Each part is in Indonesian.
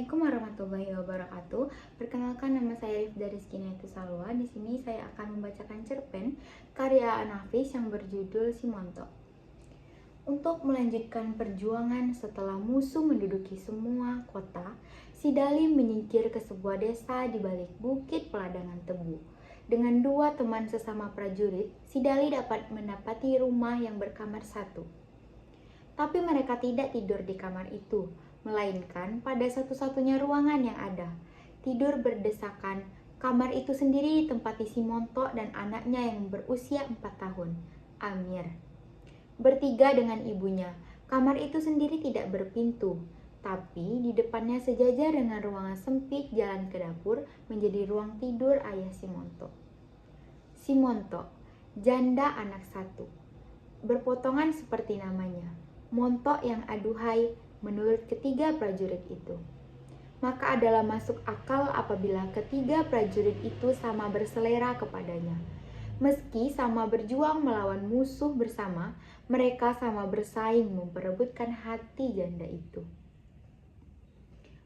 Assalamualaikum warahmatullahi wabarakatuh. Perkenalkan, nama saya Rifda Rizky Naitu Salwa. Di sini saya akan membacakan cerpen karya Anafis yang berjudul Si Montok. Untuk melanjutkan perjuangan setelah musuh menduduki semua kota, si Dalim menyingkir ke sebuah desa di balik bukit peladangan tebu. Dengan dua teman sesama prajurit, si Dali dapat mendapati rumah yang berkamar satu. Tapi mereka tidak tidur di kamar itu, melainkan pada satu-satunya ruangan yang ada. Tidur berdesakan, kamar itu sendiri ditempati si Montok dan anaknya yang berusia 4 tahun, Amir. Bertiga dengan ibunya, kamar itu sendiri tidak berpintu, tapi di depannya sejajar dengan ruangan sempit jalan ke dapur menjadi ruang tidur ayah si Montok. Si Montok, janda anak satu, berpotongan seperti namanya. Montok yang aduhai menurut ketiga prajurit itu. Maka adalah masuk akal apabila ketiga prajurit itu sama berselera kepadanya. Meski sama berjuang melawan musuh bersama, mereka sama bersaing memperebutkan hati janda itu.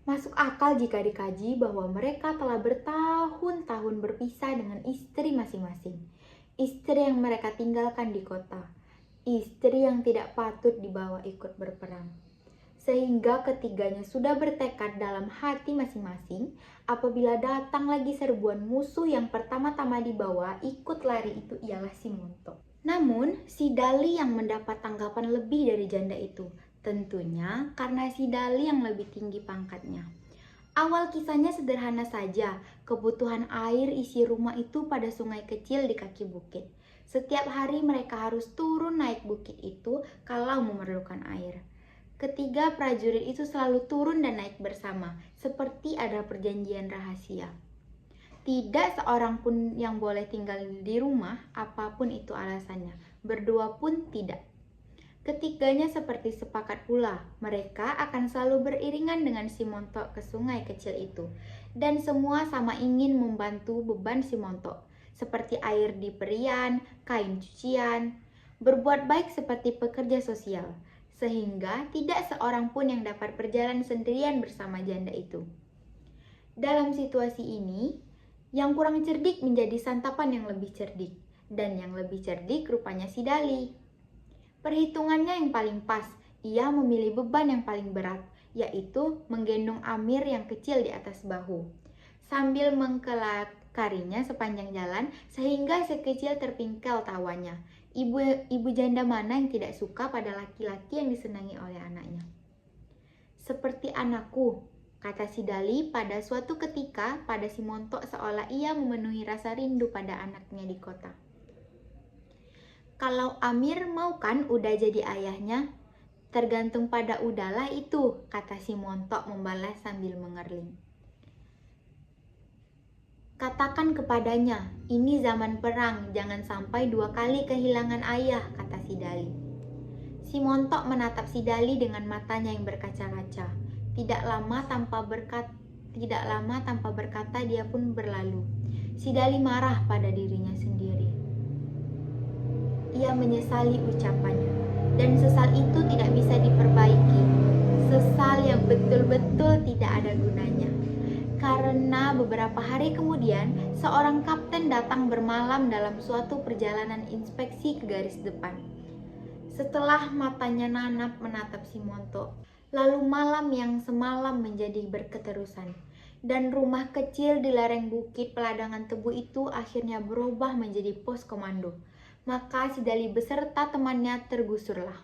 Masuk akal jika dikaji bahwa mereka telah bertahun-tahun berpisah dengan istri masing-masing. Istri yang mereka tinggalkan di kota. Istri yang tidak patut dibawa ikut berperang. Sehingga ketiganya sudah bertekad dalam hati masing-masing, apabila datang lagi serbuan musuh yang pertama-tama dibawa ikut lari itu ialah si Montok. Namun, si Dali yang mendapat tanggapan lebih dari janda itu, tentunya karena si Dali yang lebih tinggi pangkatnya. Awal kisahnya sederhana saja, kebutuhan air isi rumah itu pada sungai kecil di kaki bukit. Setiap hari mereka harus turun naik bukit itu kalau memerlukan air. Ketiga prajurit itu selalu turun dan naik bersama, seperti ada perjanjian rahasia. Tidak seorang pun yang boleh tinggal di rumah, apapun itu alasannya. Berdua pun tidak. Ketiganya seperti sepakat pula, mereka akan selalu beriringan dengan si Montok ke sungai kecil itu. Dan semua sama ingin membantu beban si Montok. Seperti air di perian, kain cucian, berbuat baik seperti pekerja sosial, sehingga tidak seorang pun yang dapat berjalan sendirian bersama janda itu. Dalam situasi ini, yang kurang cerdik menjadi santapan yang lebih cerdik, dan yang lebih cerdik rupanya si Dali. Perhitungannya yang paling pas, ia memilih beban yang paling berat, yaitu menggendong Amir yang kecil di atas bahu, sambil mengkelakarinya sepanjang jalan sehingga sekecil terpingkal tawanya. Ibu janda mana yang tidak suka pada laki-laki yang disenangi oleh anaknya? Seperti anakku, kata si Dali pada suatu ketika pada si Montok seolah ia memenuhi rasa rindu pada anaknya di kota. Kalau Amir mau kan udah jadi ayahnya? Tergantung pada udahlah itu, kata si Montok membalas sambil mengerling. Katakan kepadanya, ini zaman perang, jangan sampai 2 kali kehilangan ayah, kata si Dali. Si Montok menatap si Dali dengan matanya yang berkaca-kaca. Tidak lama tanpa berkata dia pun berlalu. Si Dali marah pada dirinya sendiri. Ia menyesali ucapannya, dan sesal itu tidak bisa diperbaiki. Sesal yang betul-betul tidak ada gunanya. Karena beberapa hari kemudian, seorang kapten datang bermalam dalam suatu perjalanan inspeksi ke garis depan. Setelah matanya nanap menatap si Montok, lalu malam yang semalam menjadi berketerusan. Dan rumah kecil di lereng bukit peladangan tebu itu akhirnya berubah menjadi pos komando. Maka si Dali beserta temannya tergusurlah.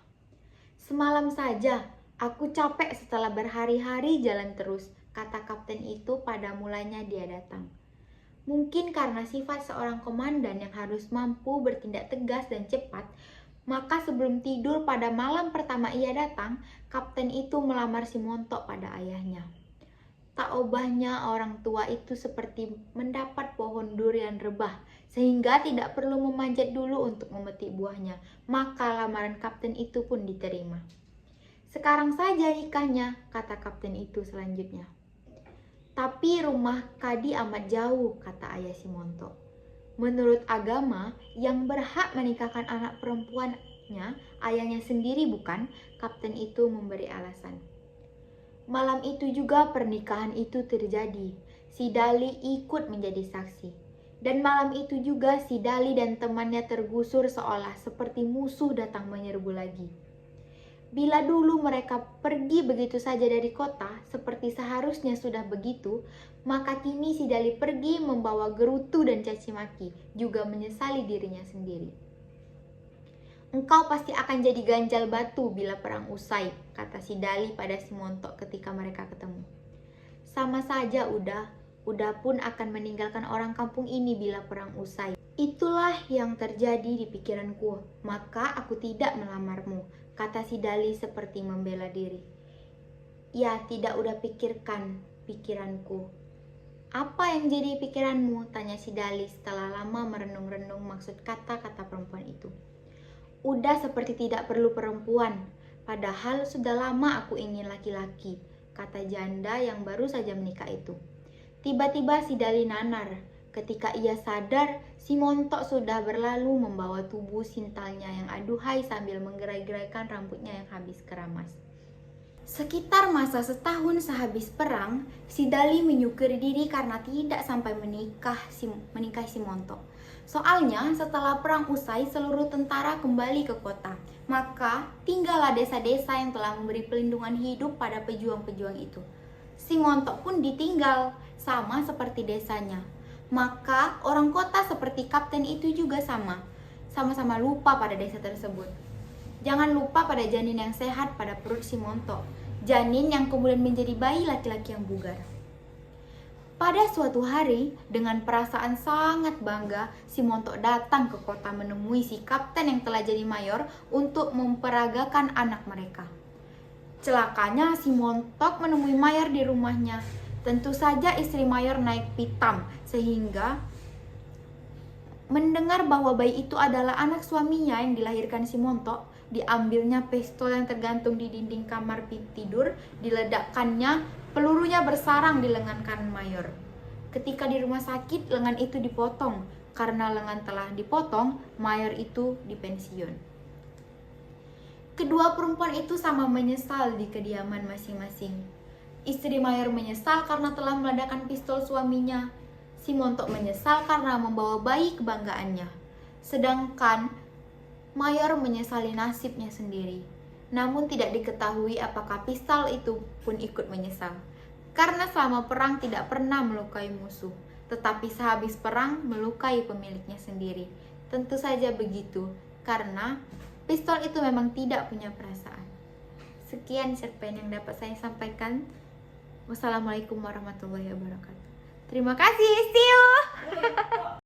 Semalam saja, aku capek setelah berhari-hari jalan terus, kata kapten itu pada mulanya dia datang. Mungkin karena sifat seorang komandan yang harus mampu bertindak tegas dan cepat, maka sebelum tidur pada malam pertama ia datang, kapten itu melamar si Montok pada ayahnya. Tak obahnya orang tua itu seperti mendapat pohon durian rebah, sehingga tidak perlu memanjat dulu untuk memetik buahnya, maka lamaran kapten itu pun diterima. Sekarang saja nikahnya, kata kapten itu selanjutnya. Tapi rumah Kadi amat jauh, kata ayah si Montok. Menurut agama, yang berhak menikahkan anak perempuannya ayahnya sendiri bukan? Kapten itu memberi alasan. Malam itu juga pernikahan itu terjadi. Si Dali ikut menjadi saksi. Dan malam itu juga si Dali dan temannya tergusur seolah seperti musuh datang menyerbu lagi. Bila dulu mereka pergi begitu saja dari kota, seperti seharusnya sudah begitu, maka kini si Dali pergi membawa gerutu dan caci maki, juga menyesali dirinya sendiri. Engkau pasti akan jadi ganjal batu bila perang usai, kata si Dali pada si Montok ketika mereka ketemu. Sama saja Uda pun akan meninggalkan orang kampung ini bila perang usai. Itulah yang terjadi di pikiranku, maka aku tidak melamarmu, kata si Dali seperti membela diri. Ya, tidak Uda pikirkan pikiranku. Apa yang jadi pikiranmu? Tanya si Dali setelah lama merenung-renung maksud kata-kata perempuan itu. Udah seperti tidak perlu perempuan, padahal sudah lama aku ingin laki-laki, kata janda yang baru saja menikah itu. Tiba-tiba si Dali nanar. Ketika ia sadar, si Montok sudah berlalu membawa tubuh sintalnya yang aduhai sambil menggerai-geraikan rambutnya yang habis keramas. Sekitar masa setahun sehabis perang, si Dali menyukuri diri karena tidak sampai menikahi si Montok. Soalnya setelah perang usai seluruh tentara kembali ke kota. Maka tinggallah desa-desa yang telah memberi pelindungan hidup pada pejuang-pejuang itu. Si Montok pun ditinggal, sama seperti desanya. Maka orang kota seperti kapten itu juga sama-sama lupa pada desa tersebut. Jangan lupa pada janin yang sehat pada perut si Montok, janin yang kemudian menjadi bayi laki-laki yang bugar. Pada suatu hari, dengan perasaan sangat bangga, si Montok datang ke kota menemui si kapten yang telah jadi mayor untuk memperagakan anak mereka. Celakanya si Montok menemui mayor di rumahnya. Tentu saja istri mayor naik pitam, sehingga mendengar bahwa bayi itu adalah anak suaminya yang dilahirkan si Montok, diambilnya pistol yang tergantung di dinding kamar tidur, diledakkannya, pelurunya bersarang di lengan kanan mayor. Ketika di rumah sakit, lengan itu dipotong. Karena lengan telah dipotong, mayor itu dipensiun. Kedua perempuan itu sama menyesal di kediaman masing-masing. Istri mayor menyesal karena telah meledakkan pistol suaminya. Si Montok menyesal karena membawa bayi kebanggaannya. Sedangkan mayor menyesali nasibnya sendiri. Namun tidak diketahui apakah pistol itu pun ikut menyesal. Karena selama perang tidak pernah melukai musuh, tetapi sehabis perang melukai pemiliknya sendiri. Tentu saja begitu, karena pistol itu memang tidak punya perasaan. Sekian cerpen yang dapat saya sampaikan. Wassalamualaikum warahmatullahi wabarakatuh. Terima kasih, see you!